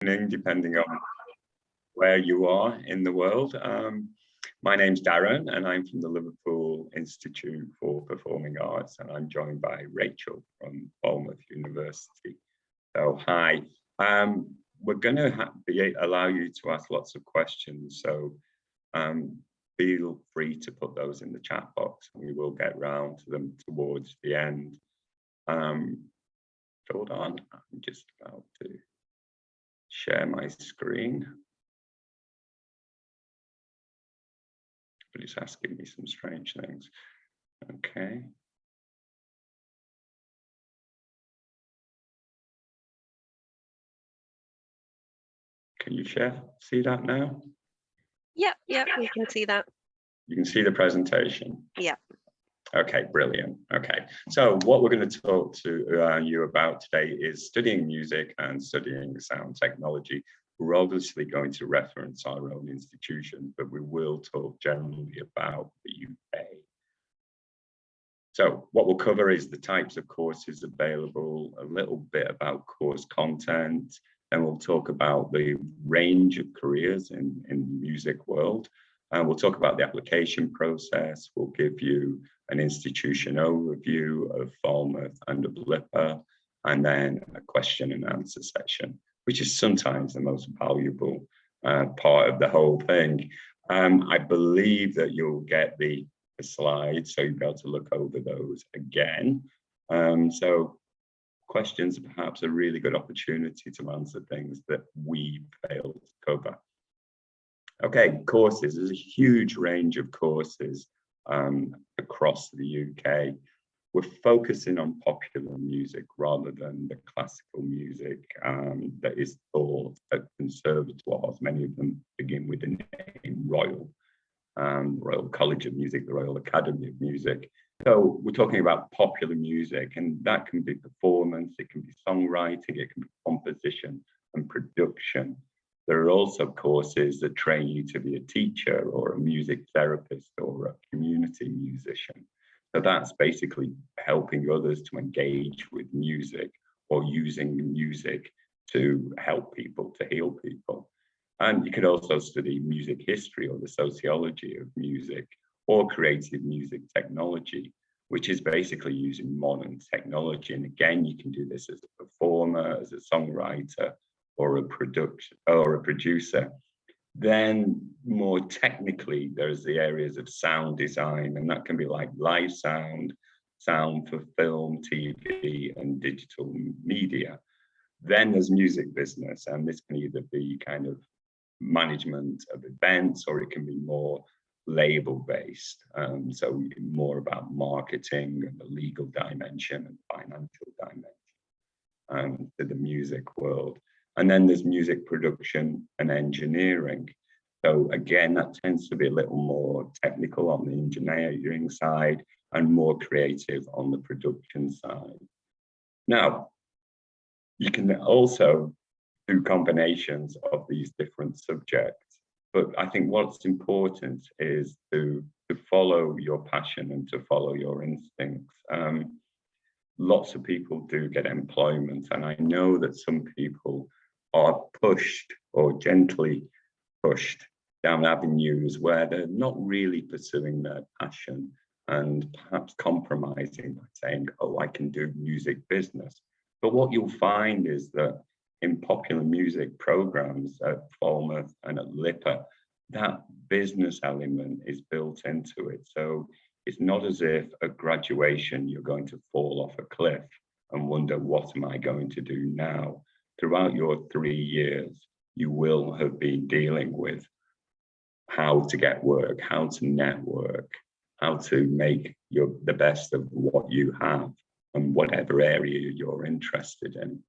depending on where you are in the world. My name's Darren, and I'm from the Liverpool Institute for Performing Arts, and I'm joined by Rachel from Bournemouth University. So, hi. We're going to allow you to ask lots of questions, so feel free to put those in the chat box, and we will get round to them towards the end. Hold on, I'm just about to share my screen. But it's asking me some strange things. Okay. Can you see that now? Yep, we can see that. You can see the presentation? Yeah. Okay, brilliant. Okay, so what we're going to talk to you about today is studying music and studying sound technology. We're obviously going to reference our own institution, but we will talk generally about the UK. So what we'll cover is the types of courses available, a little bit about course content, and we'll talk about the range of careers in the music world. And we'll talk about the application process. We'll give you an institution overview of Bournemouth and of LIPA, and then a question and answer session, which is sometimes the most valuable part of the whole thing. I believe that you'll get the slides, so you'll be able to look over those again. So questions are perhaps a really good opportunity to answer things that we failed to cover. Okay, courses. There's a huge range of courses across the UK. We're focusing on popular music rather than the classical music that is taught at conservatoires. Many of them begin with the name Royal College of Music, the Royal Academy of Music. So we're talking about popular music, and that can be performance, it can be songwriting, it can be composition and production. There are also courses that train you to be a teacher or a music therapist or a community musician. So that's basically helping others to engage with music or using music to help people, to heal people. And you could also study music history or the sociology of music or creative music technology, which is basically using modern technology. And again, you can do this as a performer, as a songwriter, or a producer. Then more technically, there's the areas of sound design, and that can be like live sound, sound for film, TV, and digital media. Then there's music business, and this can either be kind of management of events, or it can be more label-based. So more about marketing and the legal dimension and financial dimension to the music world. And then there's music production and engineering. So again, that tends to be a little more technical on the engineering side and more creative on the production side. Now, you can also do combinations of these different subjects, but I think what's important is to follow your passion and to follow your instincts. Lots of people do get employment, and I know that some people are pushed or gently pushed down avenues where they're not really pursuing their passion and perhaps compromising by saying, oh, I can do music business. But what you'll find is that in popular music programs at Bournemouth and at LIPA, that business element is built into it. So it's not as if at graduation you're going to fall off a cliff and wonder, what am I going to do now? Throughout your 3 years, you will have been dealing with how to get work, how to network, how to make the best of what you have and whatever area you're interested in.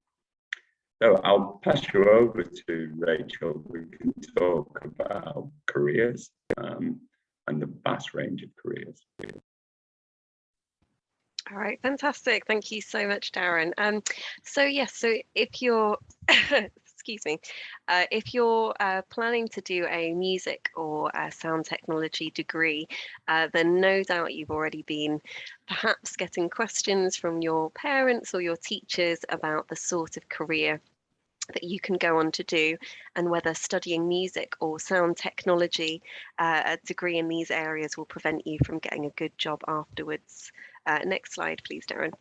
So I'll pass you over to Rachel. We can talk about careers and the vast range of careers. All right, fantastic. Thank you so much, Darren. So if you're, excuse me, if you're planning to do a music or a sound technology degree, then no doubt you've already been perhaps getting questions from your parents or your teachers about the sort of career that you can go on to do, and whether studying music or sound technology, a degree in these areas will prevent you from getting a good job afterwards. Next slide, please, Darren.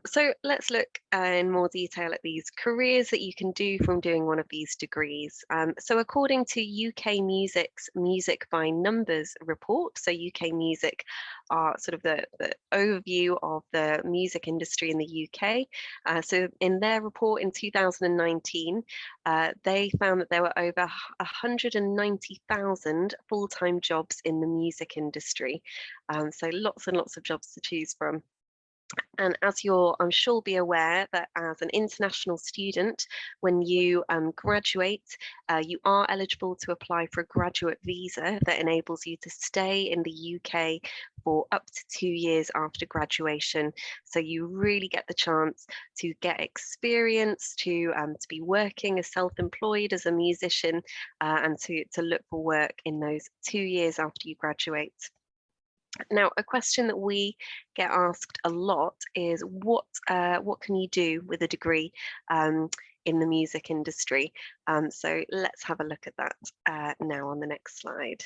So let's look in more detail at these careers that you can do from doing one of these degrees. So according to UK Music's Music by Numbers report, so UK Music are sort of the overview of the music industry in the UK. So in their report in 2019, they found that there were over 190,000 full-time jobs in the music industry. So lots and lots of jobs to choose from. And as I'm sure, be aware that as an international student, when you graduate, you are eligible to apply for a graduate visa that enables you to stay in the UK for up to 2 years after graduation. So you really get the chance to get experience, to be working as self-employed as a musician, and to look for work in those 2 years after you graduate. Now, a question that we get asked a lot is what can you do with a degree in the music industry? So let's have a look at that now on the next slide.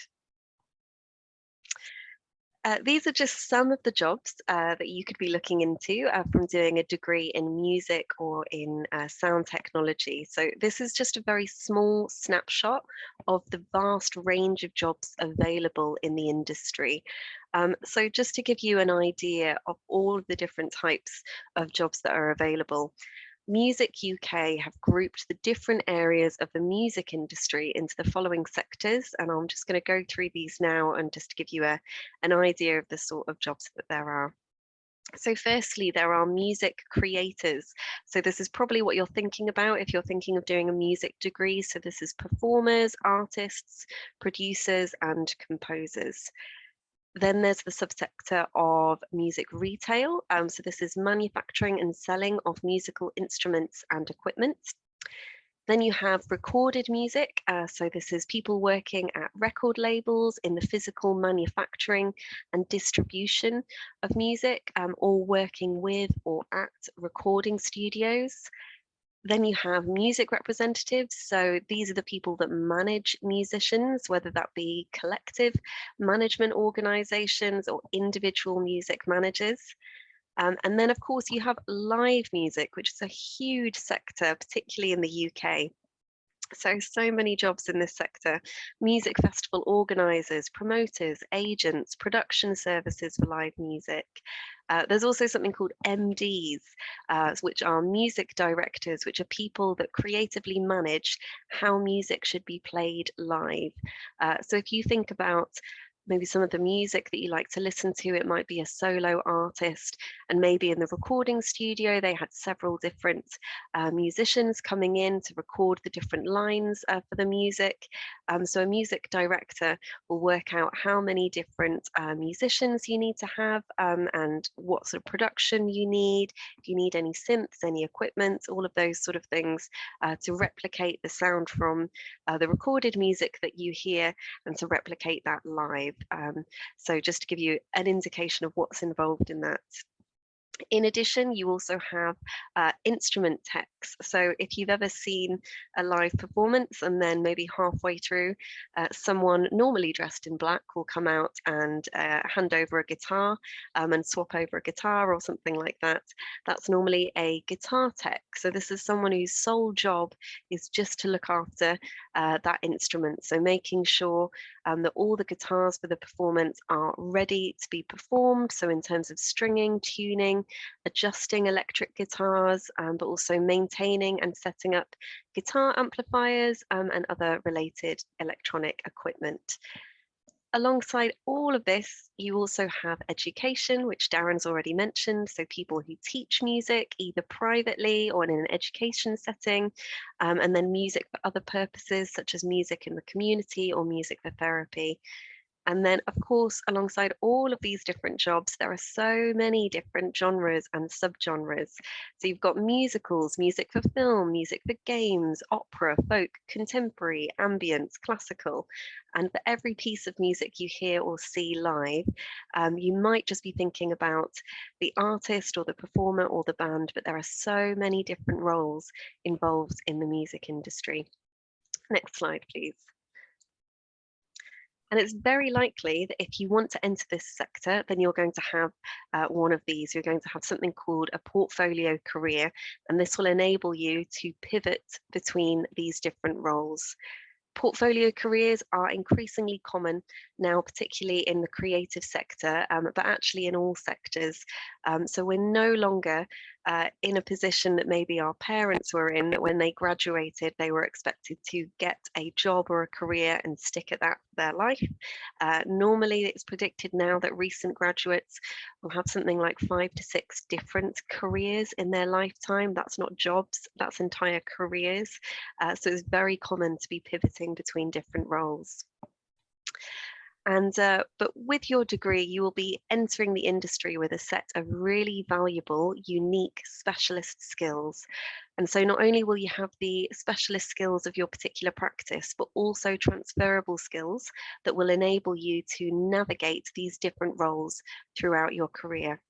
These are just some of the jobs that you could be looking into from doing a degree in music or in sound technology. So this is just a very small snapshot of the vast range of jobs available in the industry. So just to give you an idea of all of the different types of jobs that are available, Music UK have grouped the different areas of the music industry into the following sectors, and I'm just going to go through these now and just to give you an idea of the sort of jobs that there are. So firstly, there are music creators. So this is probably what you're thinking about if you're thinking of doing a music degree. So this is performers, artists, producers, and composers. Then there's the subsector of music retail. So this is manufacturing and selling of musical instruments and equipment. Then you have recorded music. So this is people working at record labels in the physical manufacturing and distribution of music, or working with or at recording studios. Then you have music representatives. So these are the people that manage musicians, whether that be collective management organizations or individual music managers. And then, of course, you have live music, which is a huge sector, particularly in the UK. So many jobs in this sector: music festival organisers, promoters, agents, production services for live music. There's also something called MDs, which are music directors, which are people that creatively manage how music should be played live. So if you think about maybe some of the music that you like to listen to, it might be a solo artist, and maybe in the recording studio they had several different musicians coming in to record the different lines for the music. So a music director will work out how many different musicians you need to have, and what sort of production you need, if you need any synths, any equipment, all of those sort of things to replicate the sound from the recorded music that you hear, and to replicate that live. So just to give you an indication of what's involved in that. In addition, you also have instrument techs. So if you've ever seen a live performance and then maybe halfway through, someone normally dressed in black will come out and hand over a guitar and swap over a guitar or something like that. That's normally a guitar tech. So this is someone whose sole job is just to look after that instrument. So making sure that all the guitars for the performance are ready to be performed. So in terms of stringing, tuning, adjusting electric guitars, but also maintaining and setting up guitar amplifiers and other related electronic equipment. Alongside all of this, you also have education, which Darren's already mentioned. So people who teach music, either privately or in an education setting, and then music for other purposes, such as music in the community or music for therapy. And then, of course, alongside all of these different jobs, there are so many different genres and subgenres. So you've got musicals, music for film, music for games, opera, folk, contemporary, ambience, classical. And for every piece of music you hear or see live, you might just be thinking about the artist or the performer or the band, but there are so many different roles involved in the music industry. Next slide, please. And it's very likely that if you want to enter this sector, then you're going to have one of these. You're going to have something called a portfolio career, and this will enable you to pivot between these different roles. Portfolio careers are increasingly common now, particularly in the creative sector, but actually in all sectors. So we're no longer in a position that maybe our parents were in, that when they graduated, they were expected to get a job or a career and stick at that for their life. Normally, it's predicted now that recent graduates will have something like 5 to 6 different careers in their lifetime. That's not jobs, that's entire careers. So it's very common to be pivoting between different roles. And but with your degree, you will be entering the industry with a set of really valuable, unique specialist skills. And so not only will you have the specialist skills of your particular practice, but also transferable skills that will enable you to navigate these different roles throughout your career.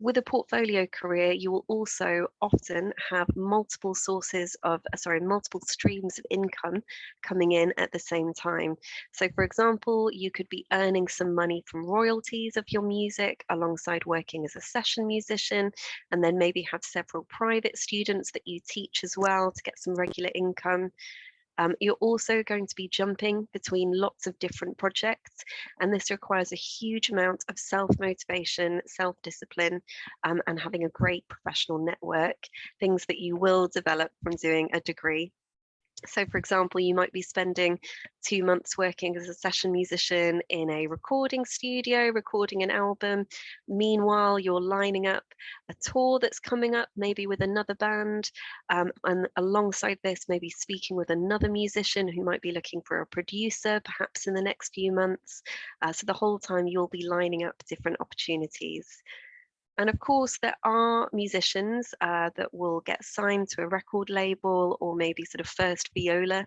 With a portfolio career, you will also often have multiple multiple streams of income coming in at the same time. So for example, you could be earning some money from royalties of your music alongside working as a session musician, and then maybe have several private students that you teach as well to get some regular income. You're also going to be jumping between lots of different projects, and this requires a huge amount of self-motivation, self-discipline, and having a great professional network, things that you will develop from doing a degree. So for example, you might be spending 2 months working as a session musician in a recording studio, recording an album. Meanwhile, you're lining up a tour that's coming up, maybe with another band. And alongside this, maybe speaking with another musician who might be looking for a producer, perhaps in the next few months. So the whole time you'll be lining up different opportunities. And of course, there are musicians that will get signed to a record label or maybe sort of first viola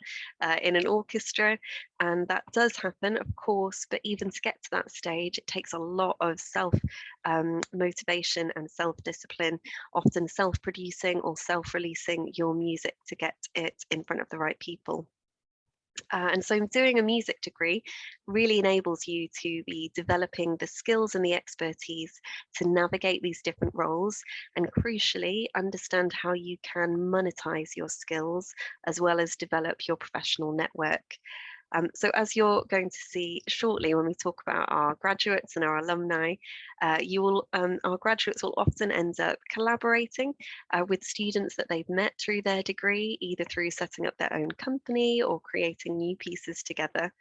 in an orchestra. And that does happen, of course, but even to get to that stage, it takes a lot of motivation and self-discipline, often self-producing or self-releasing your music to get it in front of the right people. And so doing a music degree really enables you to be developing the skills and the expertise to navigate these different roles, and crucially understand how you can monetize your skills as well as develop your professional network. So as you're going to see shortly when we talk about our graduates and our alumni, our graduates will often end up collaborating with students that they've met through their degree, either through setting up their own company or creating new pieces together.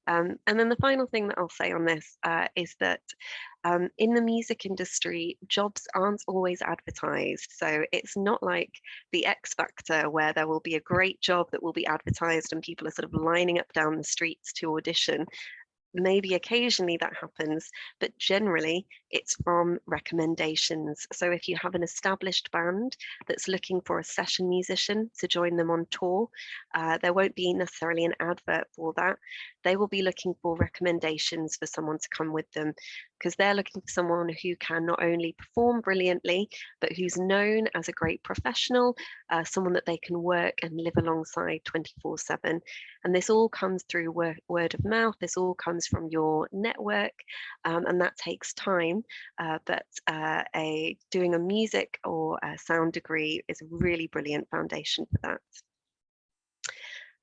And then the final thing that I'll say on this is that in the music industry, jobs aren't always advertised. So it's not like the X Factor where there will be a great job that will be advertised and people are sort of lining up down the streets to audition. Maybe occasionally that happens, but generally it's from recommendations. So if you have an established band that's looking for a session musician to join them on tour, there won't be necessarily an advert for that. They will be looking for recommendations for someone to come with them, because they're looking for someone who can not only perform brilliantly, but who's known as a great professional, someone that they can work and live alongside 24/7. And this all comes through word of mouth. This all comes from your network, and that takes time. But doing a music or a sound degree is a really brilliant foundation for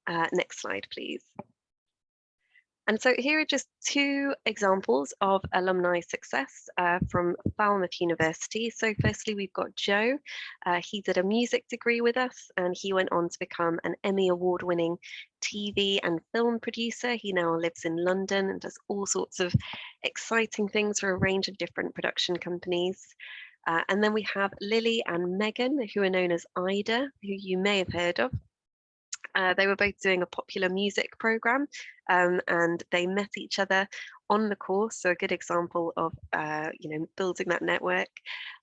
that. Next slide, please. And so here are just 2 examples of alumni success from Falmouth University. So firstly, we've got Joe. He did a music degree with us, and he went on to become an Emmy award-winning TV and film producer. He now lives in London and does all sorts of exciting things for a range of different production companies. And then we have Lily and Megan, who are known as Ida, who you may have heard of. They were both doing a popular music program, and they met each other on the course. So a good example of building that network.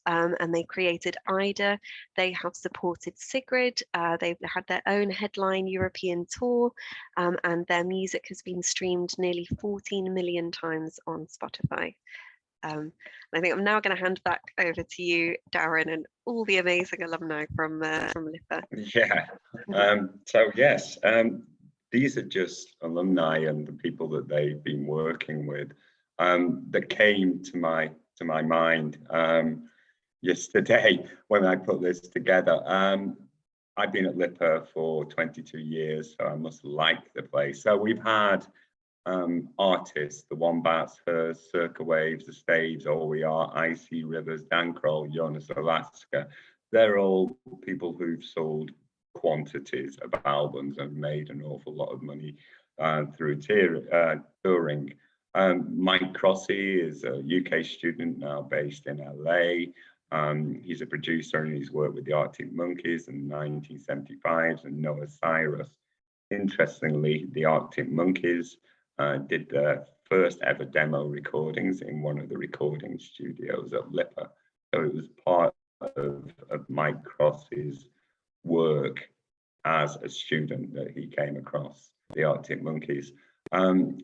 And they created IDA. They have supported Sigrid. They've had their own headline European tour, and their music has been streamed nearly 14 million times on Spotify. I think I'm now going to hand back over to you, Darren, and all the amazing alumni from LIPA. Yeah. So yes, these are just alumni and the people that they've been working with that came to my mind yesterday when I put this together. I've been at LIPA for 22 years, so I must like the place. So we've had artists, the Wombats, Hers, Circa Waves, the Staves, All We Are, Icy Rivers, Dan Kroll, Jonas Alaska. They're all people who've sold quantities of albums and made an awful lot of money through touring. Mike Crossy is a UK student now based in LA. He's a producer and he's worked with the Arctic Monkeys in the 1975s and Noah Cyrus. Interestingly, the Arctic Monkeys did their first ever demo recordings in one of the recording studios at LIPA. So it was part of Mike Crossy's work as a student that he came across the Arctic Monkeys.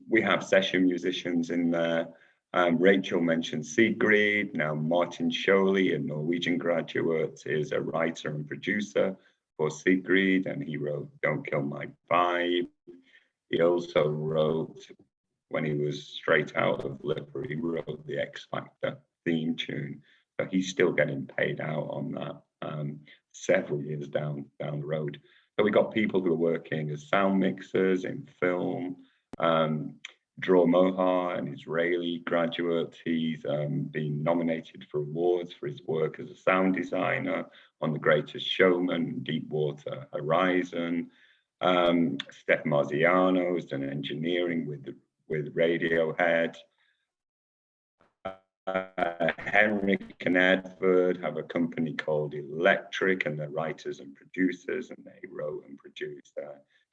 We have session musicians in there. Rachel mentioned Sigrid. Now Martin Scholey, a Norwegian graduate, is a writer and producer for Sigrid, and he wrote Don't Kill My Vibe. He also wrote, when he was straight out of LIPA, he wrote the X Factor theme tune. So he's still getting paid out on that several years down the road. So we got people who are working as sound mixers in film. Dror Mohar, an Israeli graduate, he's been nominated for awards for his work as a sound designer on The Greatest Showman, Deepwater Horizon. Steph Marziano has done engineering with Radiohead. Henrik and Edward have a company called Electric, and they're writers and producers, and they wrote and produced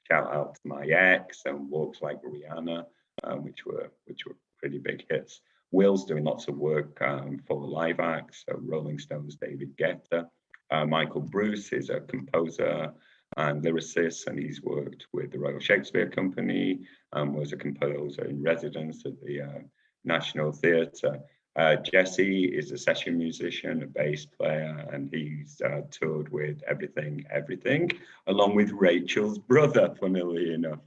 Shout Out to My Ex and Walks Like Rihanna, which were pretty big hits. Will's doing lots of work for live acts, so Rolling Stones' David Guetta. Michael Bruce is a composer and lyricist, and he's worked with the Royal Shakespeare Company, was a composer in residence at the National Theatre. Jesse is a session musician, a bass player, and he's toured with Everything, along with Rachel's brother, funnily enough.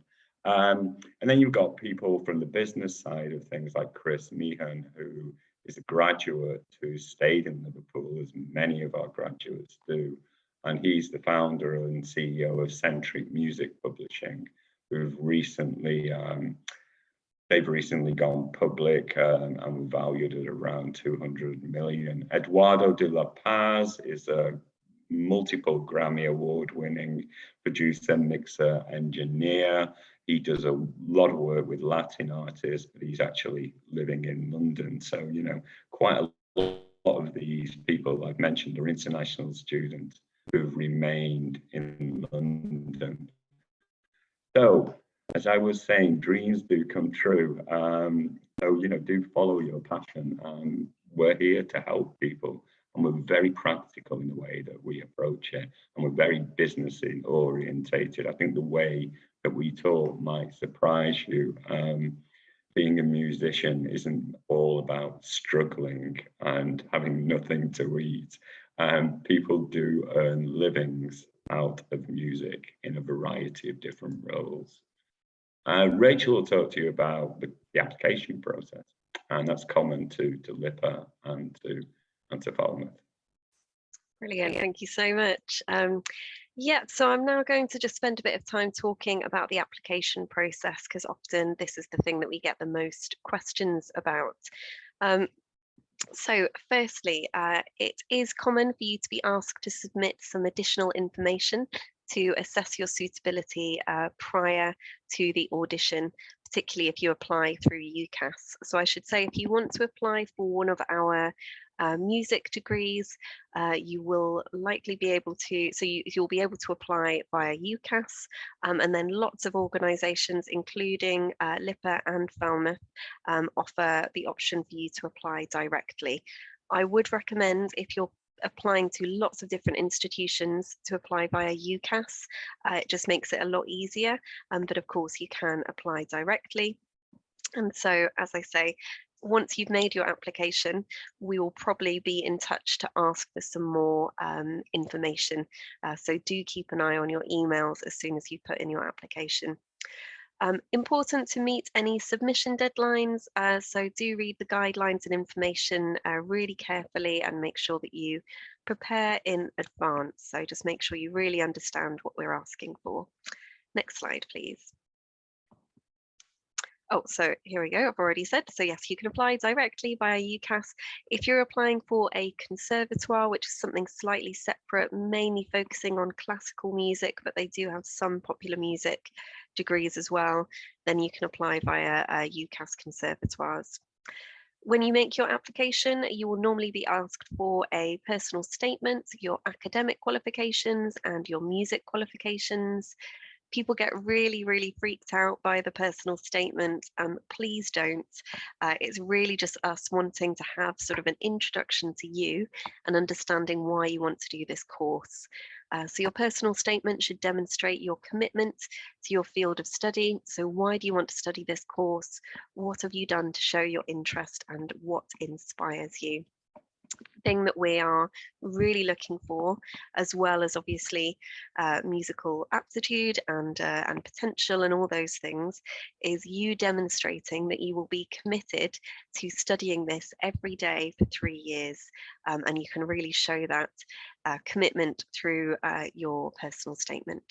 And then you've got people from the business side of things like Chris Meehan, who is a graduate who stayed in Liverpool, as many of our graduates do. And he's the founder and CEO of Centric Music Publishing, who've recently they've recently gone public and were valued at around 200 million. Eduardo de la Paz is a multiple Grammy award-winning producer, mixer, engineer. He does a lot of work with Latin artists, but he's actually living in London. So, you know, quite a lot of these people I've mentioned are international students who've remained in London. So, as I was saying, dreams do come true. So, you know, do follow your passion. We're here to help people, and we're very practical in the way that we approach it, and we're very business orientated. I think the way that we talk might surprise you. Being a musician isn't all about struggling and having nothing to eat. People do earn livings out of music in a variety of different roles. Rachel will talk to you about the application process, and that's common to LIPA and to Falmouth. Brilliant, thank you so much. Yeah, so I'm now going to just spend a bit of time talking about the application process, because often this is the thing that we get the most questions about. So firstly, it is common for you to be asked to submit some additional information to assess your suitability prior to the audition, particularly if you apply through UCAS. So I should say, if you want to apply for one of our music degrees, you will likely be able to, you'll be able to apply via UCAS, and then lots of organisations, including LIPA and Falmouth, offer the option for you to apply directly. I would recommend, if you're applying to lots of different institutions, to apply via UCAS. It just makes it a lot easier, but of course you can apply directly. And so, as I say, once you've made your application, we will probably be in touch to ask for some more information. So do keep an eye on your emails as soon as you put in your application. Important to meet any submission deadlines, so do read the guidelines and information really carefully and make sure that you prepare in advance. So just make sure you really understand what we're asking for. Next slide, please. Oh, so here we go, I've already said. So yes, you can apply directly via UCAS. If you're applying for a conservatoire, which is something slightly separate, mainly focusing on classical music, but they do have some popular music degrees as well, then you can apply via UCAS conservatoires. When you make your application, you will normally be asked for a personal statement, your academic qualifications and your music qualifications. People get really, really freaked out by the personal statement. Please don't. It's really just us wanting to have sort of an introduction to you and understanding why you want to do this course. So your personal statement should demonstrate your commitment to your field of study. So why do you want to study this course? What have you done to show your interest and what inspires you? Thing that we are really looking for, as well as obviously musical aptitude and potential and all those things, is you demonstrating that you will be committed to studying this every day for 3 years, and you can really show that commitment through your personal statement.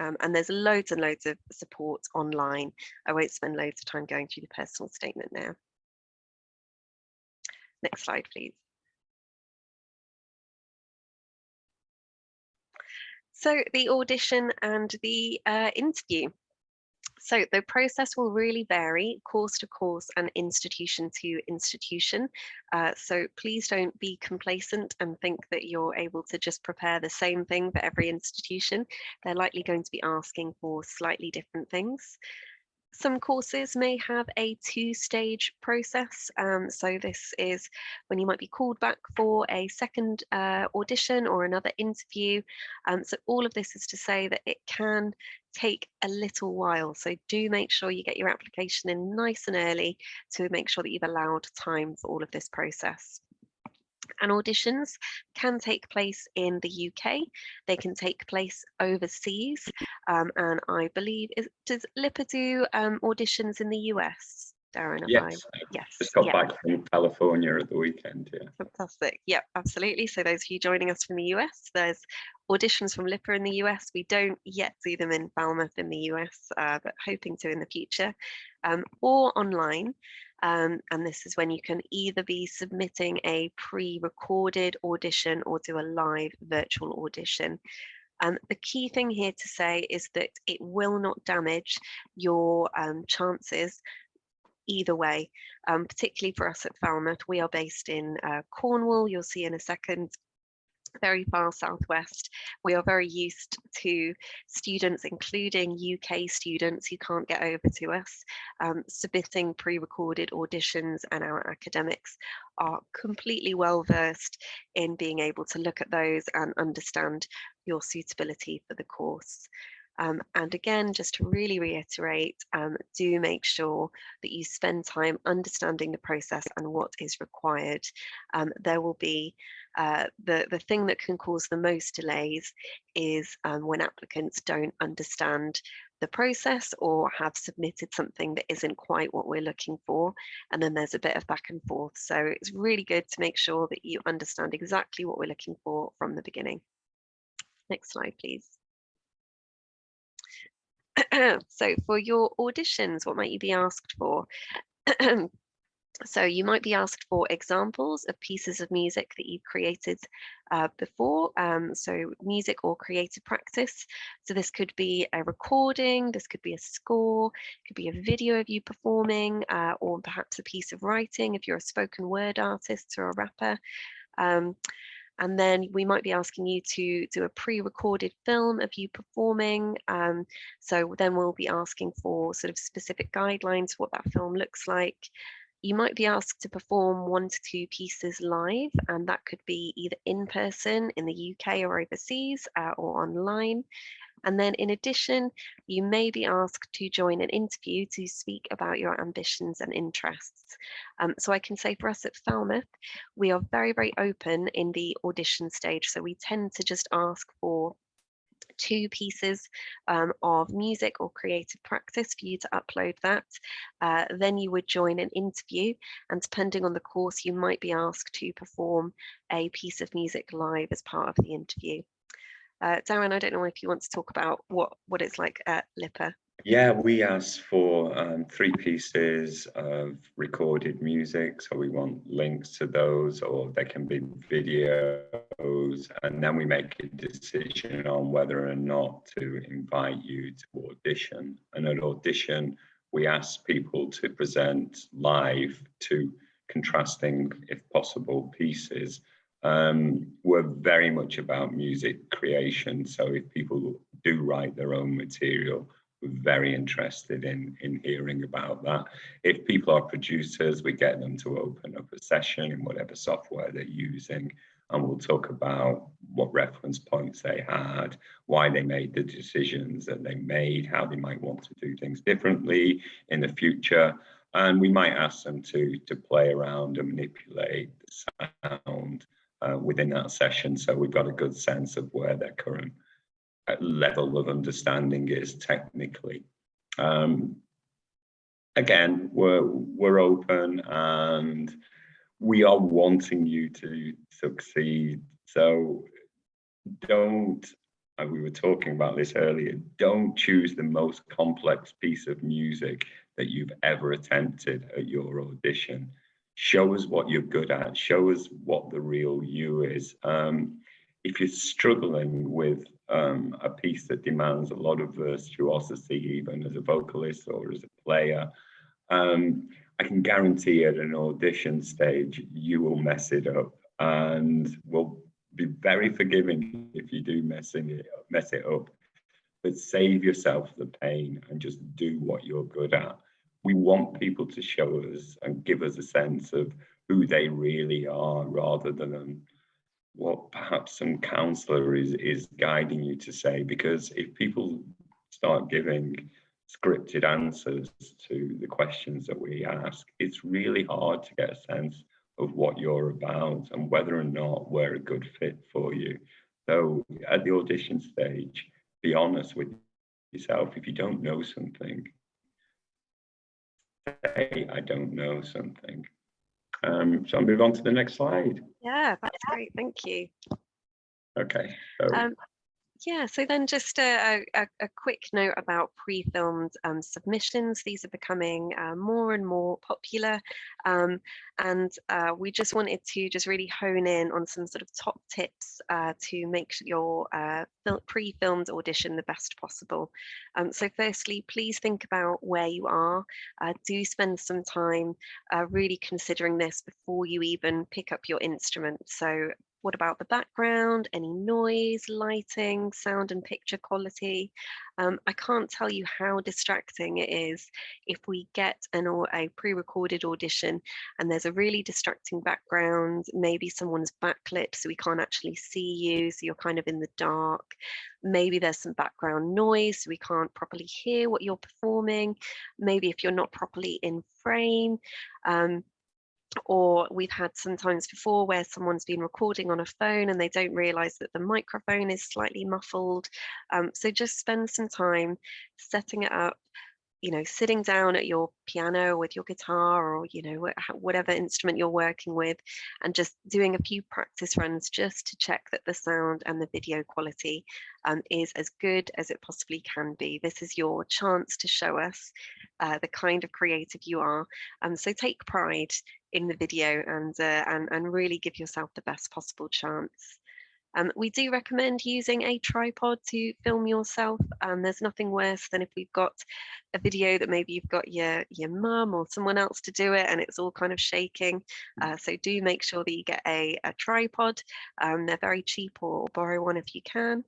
And there's loads and loads of support online. I won't spend loads of time going through the personal statement now. Next slide, please. So the audition and the interview. So the process will really vary course to course and institution to institution. So please don't be complacent and think that you're able to just prepare the same thing for every institution. They're likely going to be asking for slightly different things. Some courses may have a 2-stage process. So this is when you might be called back for a second audition or another interview. So all of this is to say that it can take a little while. So do make sure you get your application in nice and early to make sure that you've allowed time for all of this process. And auditions can take place in the UK, they can take place overseas, and I believe, does LIPA do auditions in the US? Darren, yes, yes, just got back from California at the weekend. Yeah, fantastic. Yeah, absolutely. So those of you joining us from the US, there's auditions from LIPA in the US. We don't yet see them in Falmouth in the US, but hoping to in the future, or online. And this is when you can either be submitting a pre-recorded audition or do a live virtual audition. The key thing here to say is that it will not damage your chances either way, particularly for us at Falmouth. We are based in Cornwall, you'll see in a second, very far southwest. We are very used to students, including UK students who can't get over to us, submitting pre-recorded auditions, and our academics are completely well versed in being able to look at those and understand your suitability for the course. And again, just to really reiterate, do make sure that you spend time understanding the process and what is required. There will be the thing that can cause the most delays is when applicants don't understand the process or have submitted something that isn't quite what we're looking for, and then there's a bit of back and forth. So it's really good to make sure that you understand exactly what we're looking for from the beginning. Next slide, please. So for your auditions, what might you be asked for? So you might be asked for examples of pieces of music that you've created before, so music or creative practice. So this could be a recording, this could be a score, it could be a video of you performing, or perhaps a piece of writing if you're a spoken word artist or a rapper. Um, and then we might be asking you to do a pre-recorded film of you performing. So then we'll be asking for sort of specific guidelines for what that film looks like. You might be asked to perform 1 to 2 pieces live, and that could be either in person in the UK or overseas, or online. And then in addition, you may be asked to join an interview to speak about your ambitions and interests. So I can say for us at Falmouth, we are very, very open in the audition stage. So we tend to just ask for 2 pieces of music or creative practice for you to upload that. Then you would join an interview, and depending on the course, you might be asked to perform a piece of music live as part of the interview. Darren, I don't know if you want to talk about what it's like at LIPA. Yeah, we ask for 3 pieces of recorded music, so we want links to those, or they can be videos, and then we make a decision on whether or not to invite you to audition. And at audition, we ask people to present live to contrasting, if possible, pieces. We're very much about music creation, so if people do write their own material, we're very interested in hearing about that. If people are producers, we get them to open up a session in whatever software they're using, and we'll talk about what reference points they had, why they made the decisions that they made, how they might want to do things differently in the future. And we might ask them to play around and manipulate the sound within that session, so we've got a good sense of where their current level of understanding is technically. Again, we're open, and we are wanting you to succeed. So don't, and we were talking about this earlier, don't choose the most complex piece of music that you've ever attempted at your audition. Show us what you're good at. Show us what the real you is. If you're struggling with a piece that demands a lot of virtuosity, even as a vocalist or as a player, I can guarantee at an audition stage, you will mess it up, and we'll be very forgiving if you do mess it up. But save yourself the pain and just do what you're good at. We want people to show us and give us a sense of who they really are, rather than what perhaps some counselor is guiding you to say. Because if people start giving scripted answers to the questions that we ask, it's really hard to get a sense of what you're about and whether or not we're a good fit for you. So at the audition stage, be honest with yourself. If you don't know something, say, I don't know something. So I'll move on to the next slide. Yeah, that's great. Thank you. Okay. So. Yeah, so then just a quick note about pre-filmed submissions. These are becoming more and more popular, and we just wanted to just really hone in on some sort of top tips to make your pre-filmed audition the best possible. So firstly, please think about where you are. Do spend some time really considering this before you even pick up your instrument. So what about the background, any noise, lighting, sound and picture quality? I can't tell you how distracting it is if we get a pre-recorded audition and there's a really distracting background, maybe someone's backlit so we can't actually see you, so you're kind of in the dark. Maybe there's some background noise so we can't properly hear what you're performing. Maybe if you're not properly in frame. Or we've had sometimes before where someone's been recording on a phone and they don't realize that the microphone is slightly muffled. So just spend some time setting it up. you know, sitting down at your piano with your guitar, or, you know, whatever instrument you're working with, and just doing a few practice runs just to check that the sound and the video quality is as good as it possibly can be. This is your chance to show us the kind of creative you are. So take pride in the video, and really give yourself the best possible chance. We do recommend using a tripod to film yourself. There's nothing worse than if we've got a video that maybe you've got your mum or someone else to do it and it's all kind of shaking. So do make sure that you get a tripod. They're very cheap, or borrow one if you can.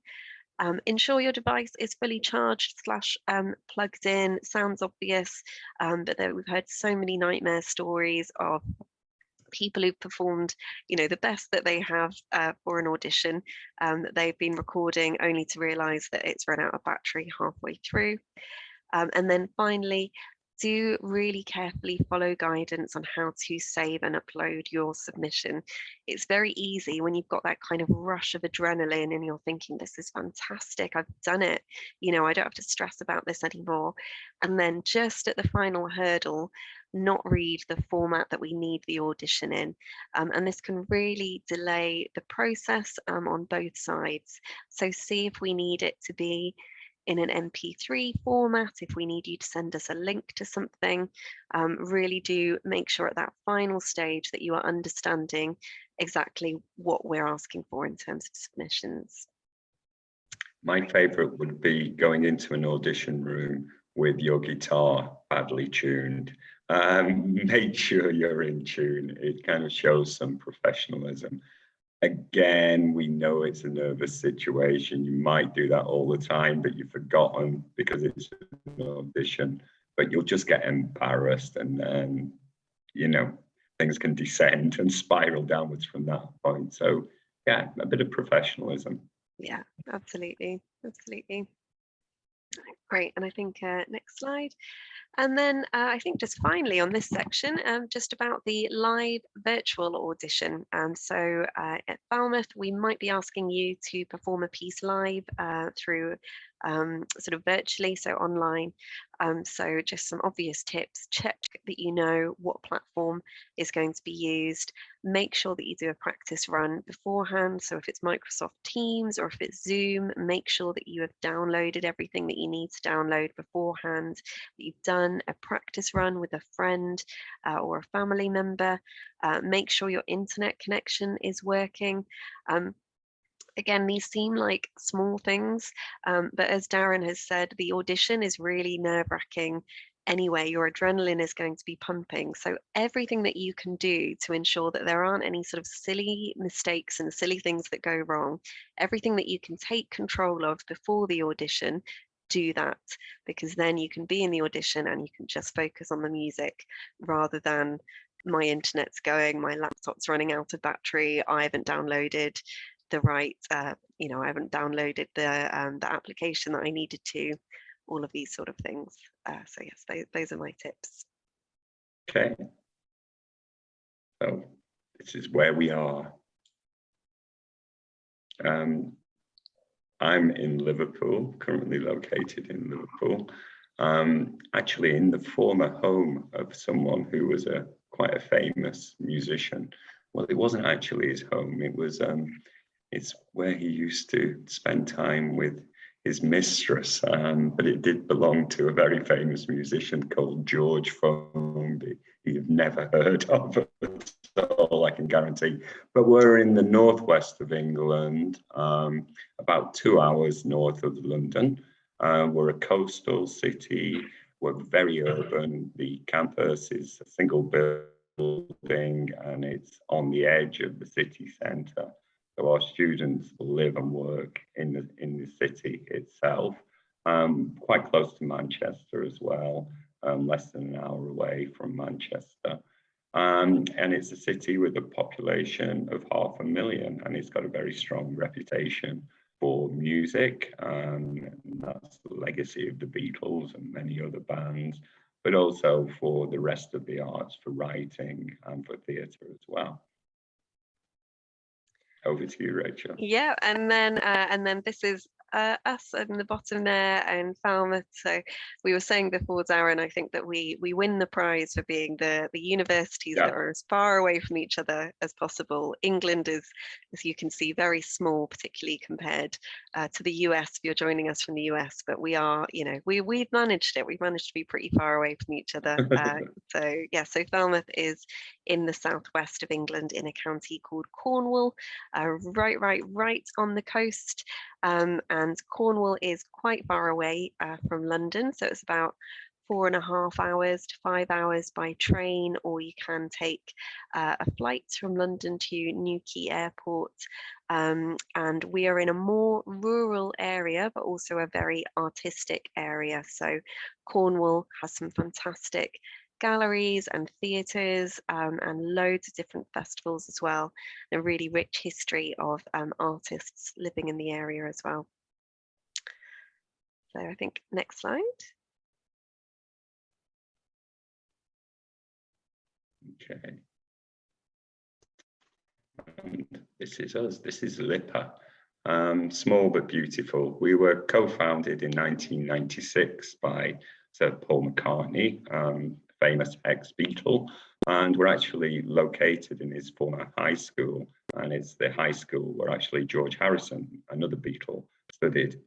Ensure your device is fully charged / plugged in. Sounds obvious, but we've heard so many nightmare stories of people who've performed, you know, the best that they have for an audition, that they've been recording only to realize that it's run out of battery halfway through. And then finally, do really carefully follow guidance on how to save and upload your submission. It's very easy when you've got that kind of rush of adrenaline and you're thinking, this is fantastic, I've done it, you know, I don't have to stress about this anymore. And then just at the final hurdle, not read the format that we need the audition in. And this can really delay the process on both sides. So see if we need it to be in an MP3 format, if we need you to send us a link to something. Really do make sure at that final stage that you are understanding exactly what we're asking for in terms of submissions. My favorite would be going into an audition room with your guitar badly tuned. Make sure you're in tune. It kind of shows some professionalism. Again, we know it's a nervous situation. You might do that all the time, but you've forgotten because it's an audition, but you'll just get embarrassed, and then, you know, things can descend and spiral downwards from that point. So yeah, a bit of professionalism. Yeah, absolutely. Absolutely. Great. And I think next slide. And then I think just finally on this section, just about the live virtual audition. So at Falmouth, we might be asking you to perform a piece live through sort of virtually, so online. So just some obvious tips: check that you know what platform is going to be used. Make sure that you do a practice run beforehand. So if it's Microsoft Teams or if it's Zoom, make sure that you have downloaded everything that you need to download beforehand, that you've done a practice run with a friend or a family member. Make sure your internet connection is working. Again, these seem like small things, but as Darren has said, the audition is really nerve-wracking anyway. Your adrenaline is going to be pumping. So everything that you can do to ensure that there aren't any sort of silly mistakes and silly things that go wrong, everything that you can take control of before the audition, do that, because then you can be in the audition and you can just focus on the music rather than my internet's going, my laptop's running out of battery, I haven't downloaded the right, you know, I haven't downloaded the application that I needed to, all of these sort of things. So yes, those are my tips. Okay. So this is where we are. I'm in Liverpool, currently located in Liverpool, actually in the former home of someone who was quite a famous musician. Well, it wasn't actually his home, it was it's where he used to spend time with his mistress, but it did belong to a very famous musician called George Formby. You've never heard of it at all, I can guarantee. But we're in the northwest of England, about 2 hours north of London. We're a coastal city. We're very urban. The campus is a single building and it's on the edge of the city centre. So our students live and work in the city itself, quite close to Manchester as well, less than an hour away from Manchester. And it's a city with a population of 500,000, and it's got a very strong reputation for music. That's the legacy of the Beatles and many other bands, but also for the rest of the arts, for writing and for theatre as well. Over to you, Rachel. Yeah, and then this is us in the bottom there and Falmouth. So we were saying before, Darren, I think that we win the prize for being the universities that are as far away from each other as possible. England is, as you can see, very small, particularly compared to the US if you're joining us from the US, but we are, you know, we've managed it. We've managed to be pretty far away from each other. So yeah, so Falmouth is in the southwest of England in a county called Cornwall, right on the coast. And Cornwall is quite far away from London, so it's about 4.5 hours to 5 hours by train, or you can take a flight from London to Newquay Airport. And we are in a more rural area, but also a very artistic area. So Cornwall has some fantastic galleries and theatres and loads of different festivals as well. A really rich history of artists living in the area as well. So I think next slide. Okay. And this is us. This is Lipper. Small but beautiful. We were co-founded in 1996 by Sir Paul McCartney, famous ex-Beatle, and we're actually located in his former high school, and it's the high school where actually George Harrison, another Beatle, studied.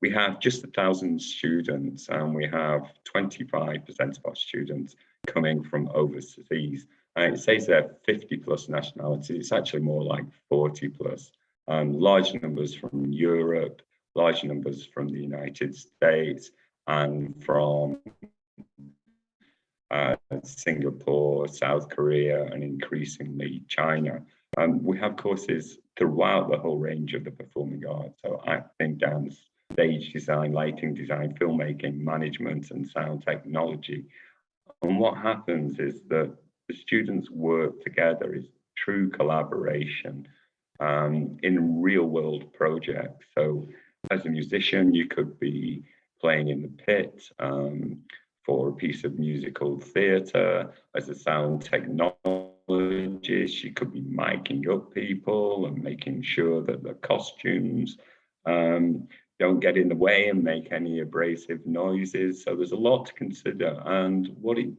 We have just 1,000 students, and we have 25% of our students coming from overseas. And it says there 50 plus nationalities. It's actually more like 40 plus. Large numbers from Europe, large numbers from the United States, and from Singapore, South Korea, and increasingly China. We have courses throughout the whole range of the performing arts, so acting, dance, stage design, lighting design, filmmaking, management, and sound technology. And what happens is that the students work together, is true collaboration in real world projects. So as a musician, you could be playing in the pit for a piece of musical theatre. As a sound technologist, you could be miking up people and making sure that the costumes don't get in the way and make any abrasive noises. So there's a lot to consider. And what it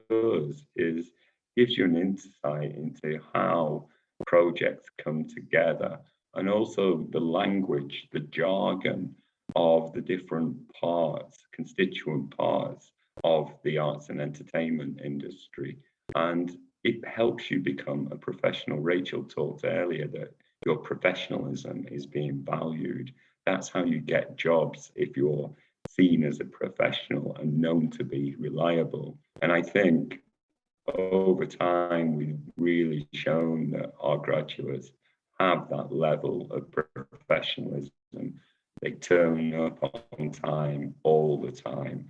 does is gives you an insight into how projects come together, and also the language, the jargon of the different parts, constituent parts of the arts and entertainment industry. And it helps you become a professional. Rachel talked earlier that your professionalism is being valued. That's how you get jobs, if you're seen as a professional and known to be reliable. And I think over time, we've really shown that our graduates have that level of professionalism. They turn up on time all the time.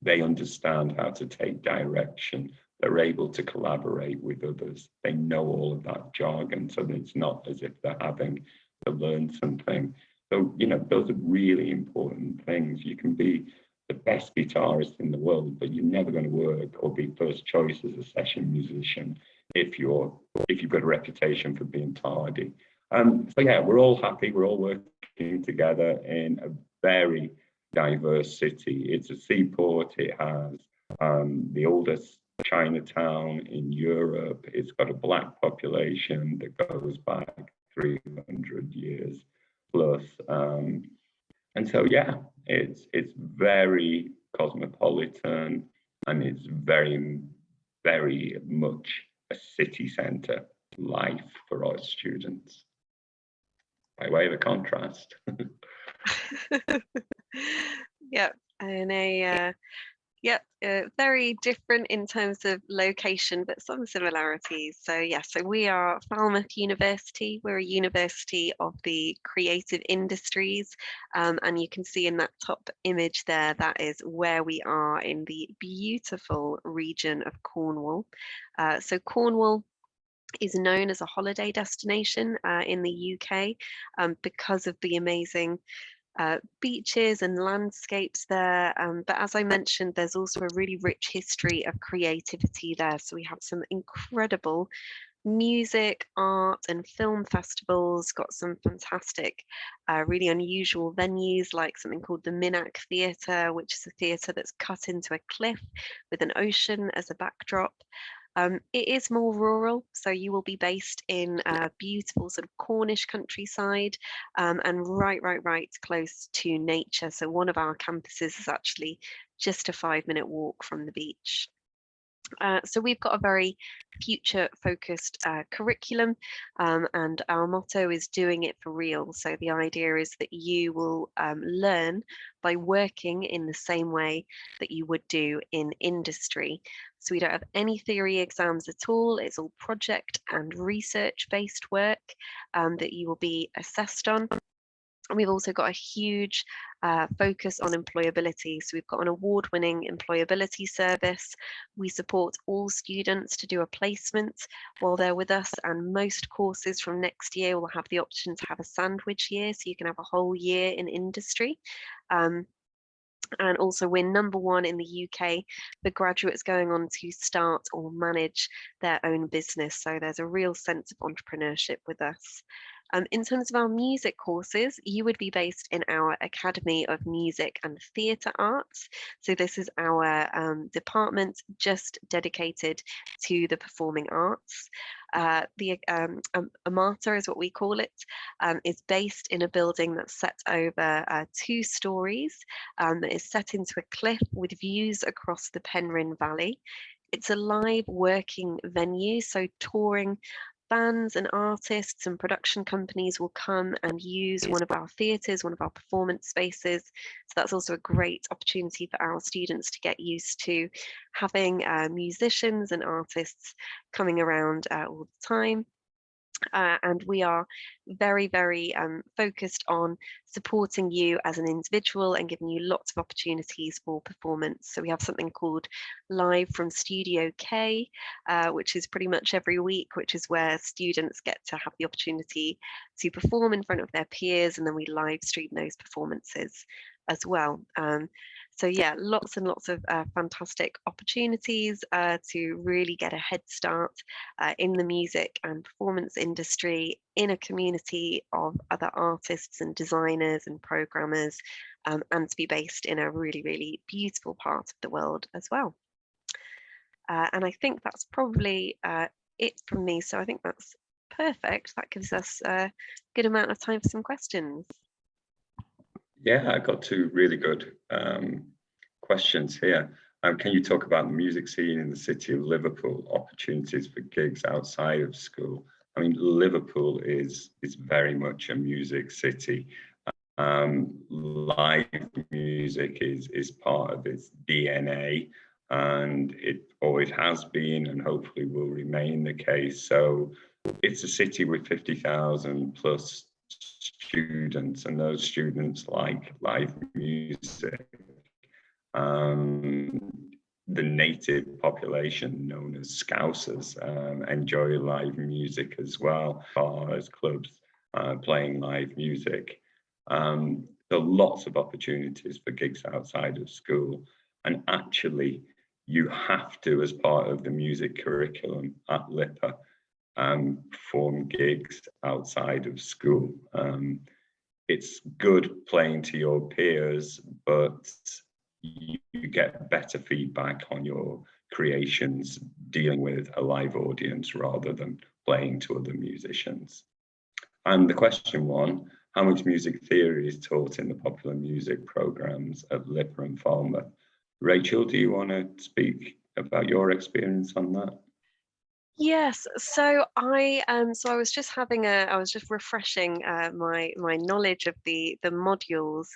They understand how to take direction. They're able to collaborate with others. They know all of that jargon, so that it's not as if they're having to learn something. So, you know, those are really important things. You can be the best guitarist in the world, but you're never going to work or be first choice as a session musician if you've got a reputation for being tardy. So yeah, we're all happy. We're all working together in a very diverse city. It's a seaport. It has the oldest Chinatown in Europe. It's got a black population that goes back 300 years plus. And so, yeah, it's very cosmopolitan, and it's very, very much a city centre life for our students, by way of a contrast. Yep, and very different in terms of location, but some similarities. So yeah, so we are Falmouth University. We're a university of the creative industries, and you can see in that top image there, that is where we are in the beautiful region of Cornwall. So Cornwall is known as a holiday destination in the UK because of the amazing beaches and landscapes there. But as I mentioned, there's also a really rich history of creativity there. So we have some incredible music, art, and film festivals. Got some fantastic, really unusual venues like something called the Minack Theatre, which is a theatre that's cut into a cliff with an ocean as a backdrop. It is more rural, so you will be based in a beautiful sort of Cornish countryside, and right close to nature. So one of our campuses is actually just a 5-minute walk from the beach. So we've got a very future focused curriculum, and our motto is doing it for real. So the idea is that you will learn by working in the same way that you would do in industry. So we don't have any theory exams at all. It's all project and research based work that you will be assessed on. And we've also got a huge focus on employability. So we've got an award-winning employability service. We support all students to do a placement while they're with us, and most courses from next year will have the option to have a sandwich year, so you can have a whole year in industry. And also we're #1 in the UK for graduates going on to start or manage their own business. So there's a real sense of entrepreneurship with us. In terms of our music courses, you would be based in our Academy of Music and Theatre Arts. So this is our department just dedicated to the performing arts. The Amata is what we call it, is based in a building that's set over 2 stories, that is set into a cliff with views across the Penryn Valley. It's a live working venue, so touring bands and artists and production companies will come and use one of our theatres, one of our performance spaces. So that's also a great opportunity for our students to get used to having musicians and artists coming around all the time. And we are very focused on supporting you as an individual and giving you lots of opportunities for performance. So we have something called Live from Studio K, which is pretty much every week, which is where students get to have the opportunity to perform in front of their peers, and then we live stream those performances as well. So yeah, lots and lots of fantastic opportunities to really get a head start in the music and performance industry, in a community of other artists and designers and programmers, and to be based in a really beautiful part of the world as well. And I think that's probably it from me. So I think that's perfect. That gives us a good amount of time for some questions. Yeah, I got 2 really good questions here. Can you talk about the music scene in the city of Liverpool, opportunities for gigs outside of school? I mean, Liverpool is very much a music city. Live music is part of its DNA, and it always has been and hopefully will remain the case. So it's a city with 50,000 plus students, and those students like live music. The native population, known as Scousers, enjoy live music as well, bars, clubs, playing live music. There are lots of opportunities for gigs outside of school, and actually you have to, as part of the music curriculum at LIPA, perform gigs outside of school. It's good playing to your peers, but you get better feedback on your creations dealing with a live audience rather than playing to other musicians. And the question 1, how much music theory is taught in the popular music programs at LIPA and Falmouth? Rachel, do you want to speak about your experience on that? Yes, so I was just refreshing my knowledge of the modules.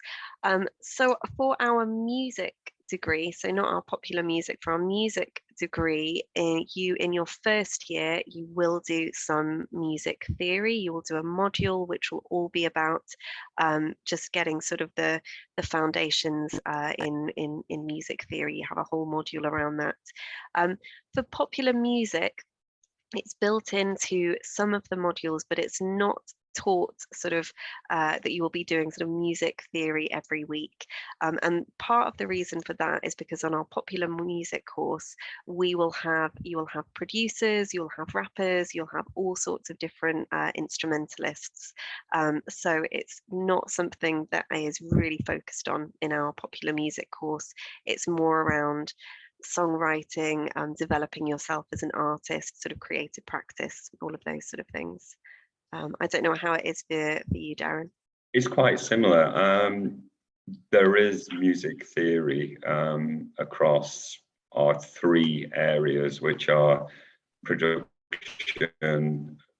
So for our music degree, so not our popular music, for our music degree, in your first year you will do some music theory. You will do a module which will all be about just getting sort of the foundations in music theory. You have a whole module around that. For popular music, it's built into some of the modules, but it's not taught sort of that you will be doing sort of music theory every week. And part of the reason for that is because on our popular music course, you will have producers, you'll have rappers, you'll have all sorts of different instrumentalists. So it's not something that is really focused on in our popular music course. It's more around songwriting, developing yourself as an artist, sort of creative practice, all of those sort of things. I don't know how it is for you, Darren. It's quite similar. There is music theory across our three areas, which are production,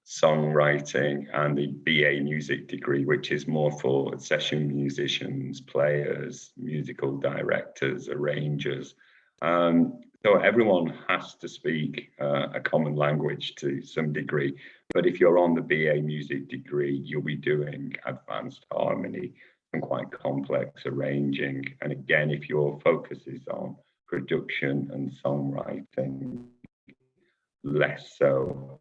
songwriting, and the BA music degree, which is more for session musicians, players, musical directors, arrangers. So everyone has to speak a common language to some degree. But if you're on the BA music degree, you'll be doing advanced harmony and quite complex arranging. And again, if your focus is on production and songwriting, less so.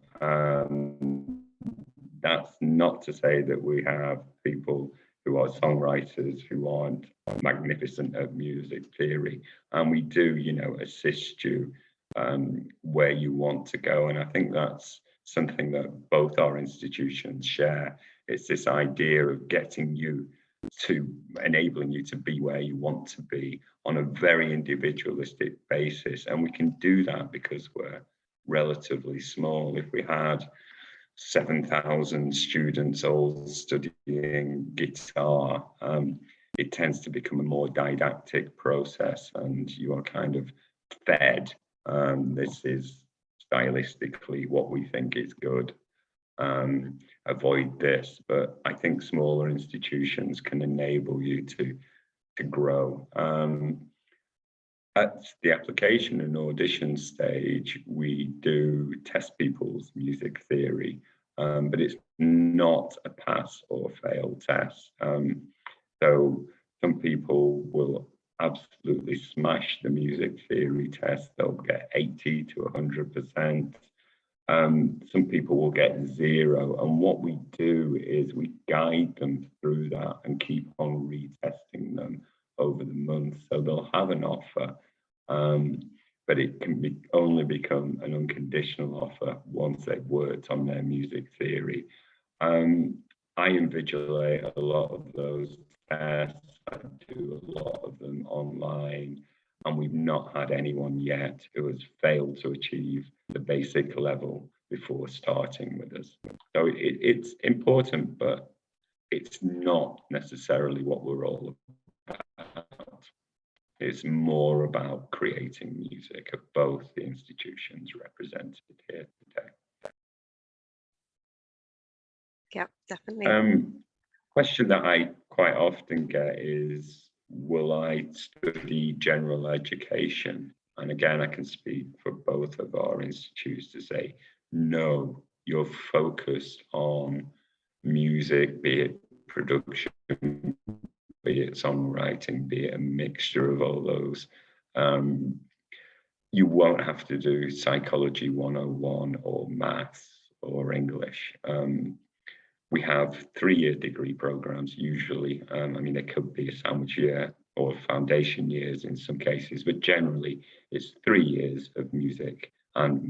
That's not to say that we have people who are songwriters who aren't magnificent at music theory, and we do, assist you where you want to go. And I think that's something that both our institutions share. It's this idea of getting you to enabling you to be where you want to be on a very individualistic basis. And we can do that because we're relatively small. If we had 7,000 students all studying guitar, it tends to become a more didactic process, and you are kind of fed. This is stylistically what we think is good. Avoid this, but I think smaller institutions can enable you to grow. At the application and audition stage, we do test people's music theory, but it's not a pass or fail test. So some people will absolutely smash the music theory test. They'll get 80 to 100%. Some people will get 0. And what we do is we guide them through that and keep on retesting them over the month. So they'll have an offer, but it can only become an unconditional offer once they've worked on their music theory. I invigilate a lot of those tests. I do a lot of them online, and we've not had anyone yet who has failed to achieve the basic level before starting with us. So it's important, but it's not necessarily what we're all about. It's more about creating music at both the institutions represented here today. Yeah, definitely. Question that I quite often get is, will I study general education? And again, I can speak for both of our institutes to say, no, you're focused on music, be it production, be it songwriting, be it a mixture of all those. You won't have to do psychology 101 or maths or English. We have 3-year degree programs usually. It could be a sandwich year or foundation years in some cases, but generally it's 3 years of music and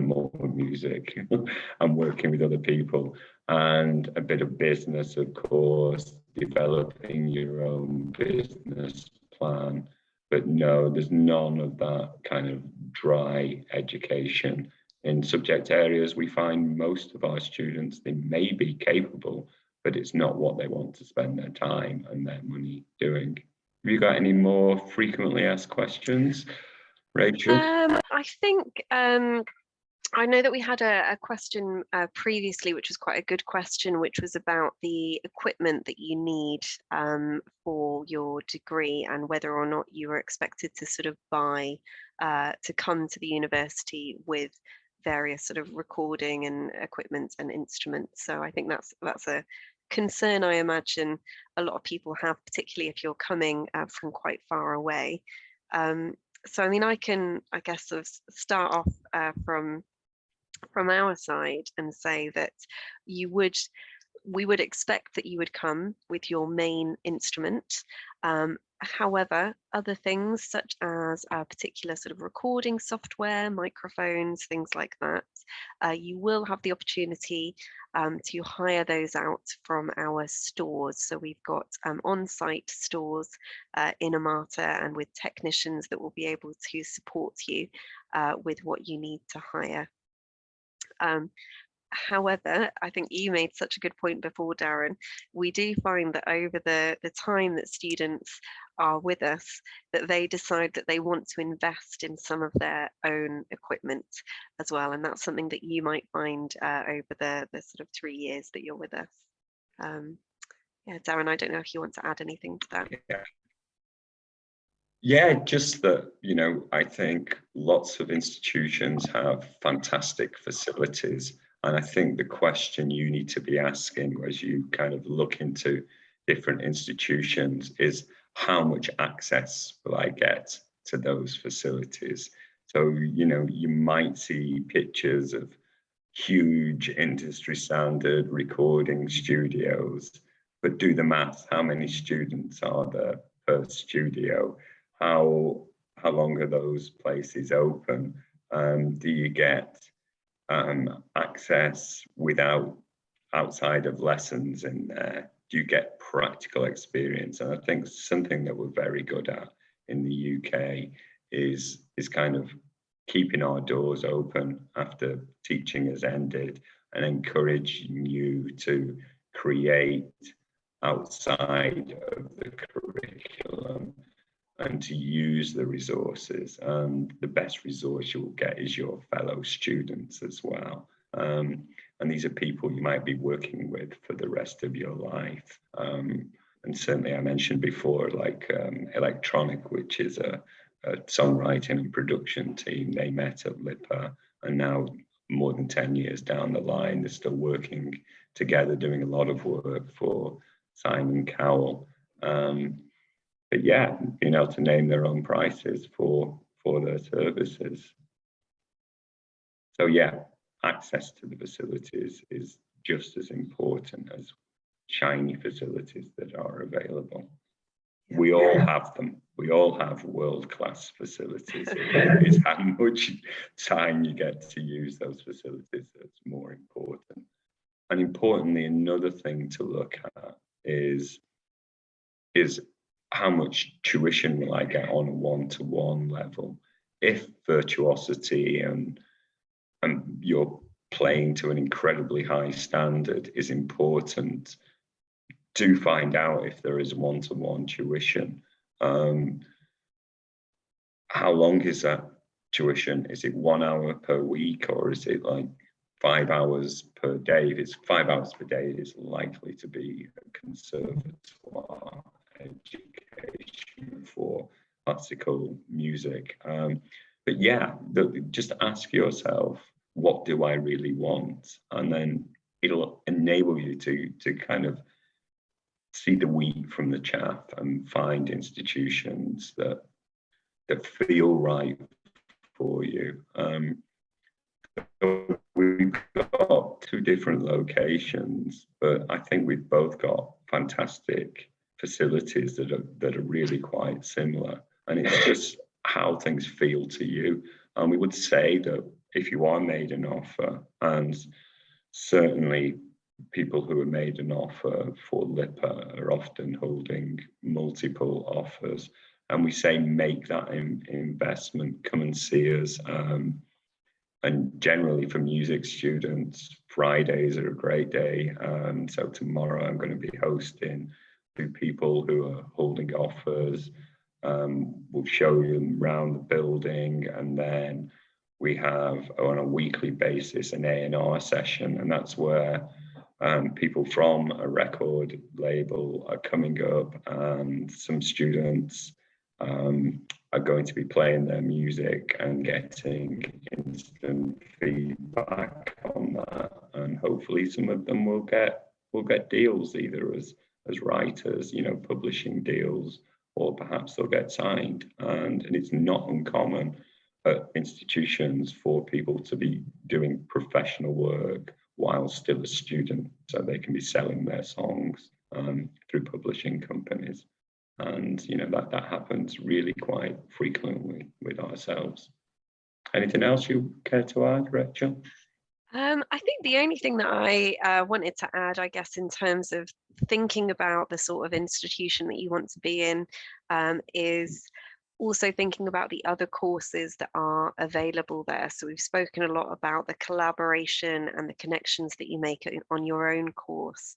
more music and working with other people, and a bit of business, of course, developing your own business plan. But no, there's none of that kind of dry education. In subject areas, we find most of our students, they may be capable, but it's not what they want to spend their time and their money doing. Have you got any more frequently asked questions, Rachel? I think I know that we had a question previously, which was quite a good question, which was about the equipment that you need for your degree and whether or not you were expected to sort of buy to come to the university with various sort of recording and equipment and instruments. So I think that's a concern I imagine a lot of people have, particularly if you're coming from quite far away. So I can, I guess, sort of start off from our side and say that you would, we would expect that you would come with your main instrument. However, other things such as a particular sort of recording software, microphones, things like that, you will have the opportunity to hire those out from our stores. So we've got on-site stores in Amata, and with technicians that will be able to support you with what you need to hire. However, I think you made such a good point before, Darren. We do find that over the time that students are with us, that they decide that they want to invest in some of their own equipment as well. And that's something that you might find over the sort of 3 years that you're with us. Yeah, Darren, I don't know if you want to add anything to that. Yeah, just that, you know, I think lots of institutions have fantastic facilities. And I think the question you need to be asking as you kind of look into different institutions is, how much access will I get to those facilities? So, you know, you might see pictures of huge industry standard recording studios, but do the math, how many students are there per studio? How long are those places open? Do you get access outside of lessons in there? Do you get practical experience? And I think something that we're very good at in the UK is kind of keeping our doors open after teaching has ended and encouraging you to create outside of the curriculum and to use the resources. The best resource you'll get is your fellow students as well. And these are people you might be working with for the rest of your life. And certainly I mentioned before, like Electronic, which is a songwriting and production team. They met at LIPA, and now more than 10 years down the line, they're still working together, doing a lot of work for Simon Cowell. But yeah, being able to name their own prices for their services. So yeah, access to the facilities is just as important as shiny facilities that are available. We all have them. We all have world-class facilities. It's how much time you get to use those facilities that's more important. And importantly, another thing to look at is how much tuition will I get on a one-to-one level? If virtuosity and you're playing to an incredibly high standard is important, do find out if there is one-to-one tuition. How long is that tuition? Is it 1 hour per week, or is it like 5 hours per day? If it's 5 hours per day, it is likely to be a conservatoire education for classical music. But yeah, just ask yourself, what do I really want? And then it'll enable you to kind of see the wheat from the chaff and find institutions that feel right for you. We've got 2 different locations, but I think we've both got fantastic facilities that are really quite similar. And it's just how things feel to you. And we would say that if you are made an offer, and certainly people who are made an offer for LIPA are often holding multiple offers, and we say make that investment, come and see us. And generally for music students, Fridays are a great day. So tomorrow I'm going to be hosting 2 people who are holding offers. We'll show you around the building, and then we have on a weekly basis an A&R session, and that's where people from a record label are coming up, and some students are going to be playing their music and getting instant feedback on that, and hopefully some of them will get deals, either as writers, you know, publishing deals, or perhaps they'll get signed. And it's not uncommon at institutions for people to be doing professional work while still a student, so they can be selling their songs through publishing companies. And that happens really quite frequently with ourselves. Anything else you care to add, Rachel? I think the only thing that I wanted to add, I guess, in terms of thinking about the sort of institution that you want to be in, is also thinking about the other courses that are available there. So we've spoken a lot about the collaboration and the connections that you make on your own course,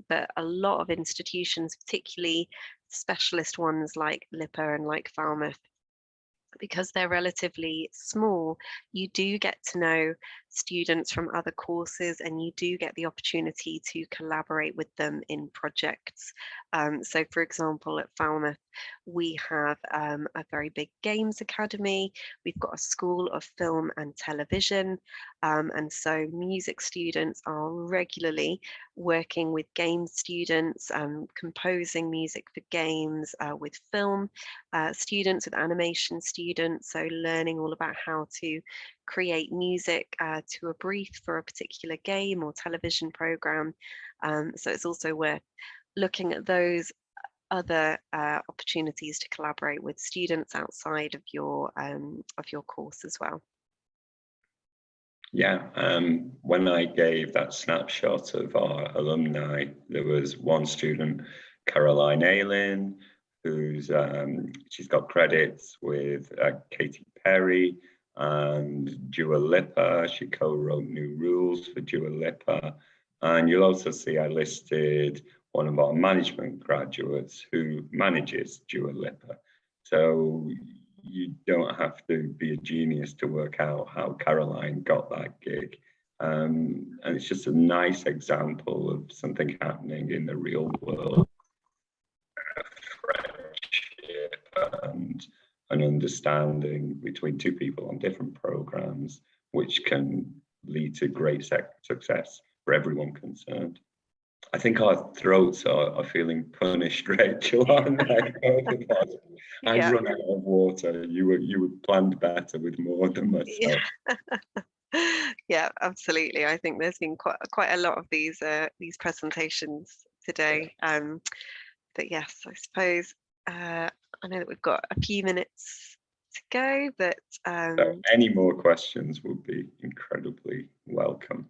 but a lot of institutions, particularly specialist ones like LIPA and like Falmouth, because they're relatively small, you do get to know students from other courses and you do get the opportunity to collaborate with them in projects. So for example, at Falmouth, we have a very big games academy. We've got a school of film and television. And so music students are regularly working with game students, composing music for games, with film students, with animation students, so learning all about how to create music to a brief for a particular game or television program. So it's also worth looking at those other opportunities to collaborate with students outside of your course as well. Yeah, when I gave that snapshot of our alumni, there was one student, Caroline Ayling, who's she's got credits with Katy Perry and Dua Lipa. She co-wrote New Rules for Dua Lipa. And you'll also see I listed one of our management graduates who manages Dua Lipa. So you don't have to be a genius to work out how Caroline got that gig. And it's just a nice example of something happening in the real world. Friendship and an understanding between two people on different programs, which can lead to great success for everyone concerned. I think our throats are feeling punished, Rachel, aren't they? I've run out of water. You were planned better with more than myself. Yeah, absolutely. I think there's been quite a lot of these presentations today. But yes, I suppose I know that we've got a few minutes to go, but so any more questions would be incredibly welcome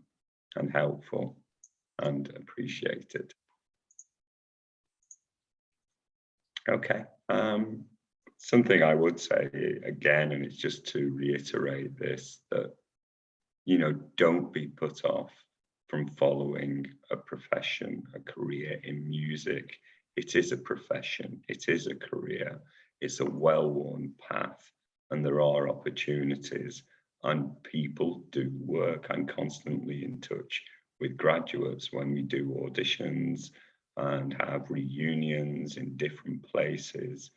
and helpful and appreciated. Okay. Something I would say again, and it's just to reiterate this, that don't be put off from following a profession, a career in music. It is a profession, it is a career, it's a well-worn path, and there are opportunities, and people do work. I'm constantly in touch with graduates when we do auditions and have reunions in different places.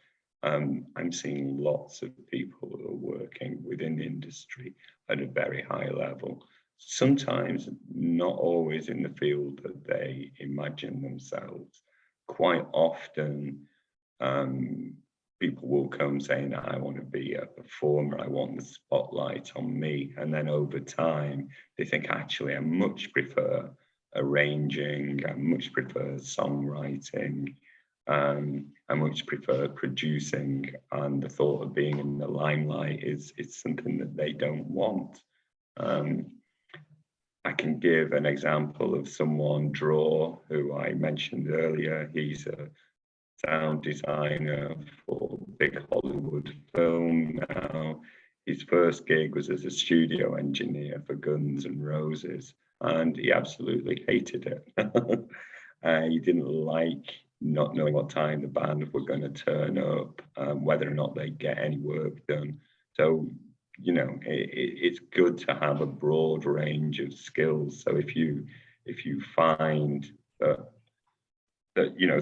I'm seeing lots of people who are working within the industry at a very high level, sometimes not always in the field that they imagine themselves. Quite often, people will come saying, I want to be a performer, I want the spotlight on me. And then over time, they think, actually, I much prefer arranging, I much prefer songwriting, I much prefer producing, and the thought of being in the limelight is something that they don't want. I can give an example of someone, Draw, who I mentioned earlier. He's a sound designer for big Hollywood film now. His first gig was as a studio engineer for Guns N' Roses, and he absolutely hated it. He didn't like not knowing what time the band were going to turn up, whether or not they'd get any work done. So, it's good to have a broad range of skills. So if you find that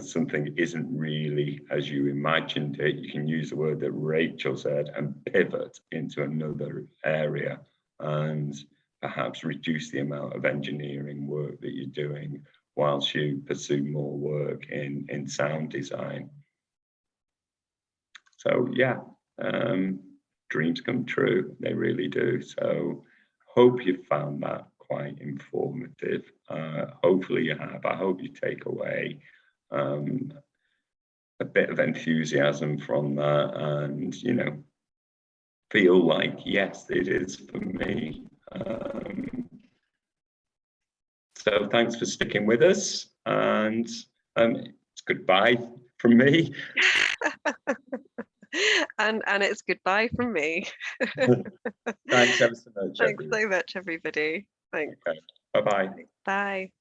something isn't really as you imagined it, you can use the word that Rachel said and pivot into another area and perhaps reduce the amount of engineering work that you're doing whilst you pursue more work in sound design. So yeah, dreams come true, they really do. So hope you found that quite informative. Hopefully you have. I hope you take away a bit of enthusiasm from that, and feel like, yes, it is for me. So thanks for sticking with us, and it's goodbye from me. and it's goodbye from me. Thanks ever so much. Thanks so much, everybody. Thanks. Okay. Bye-bye. Bye.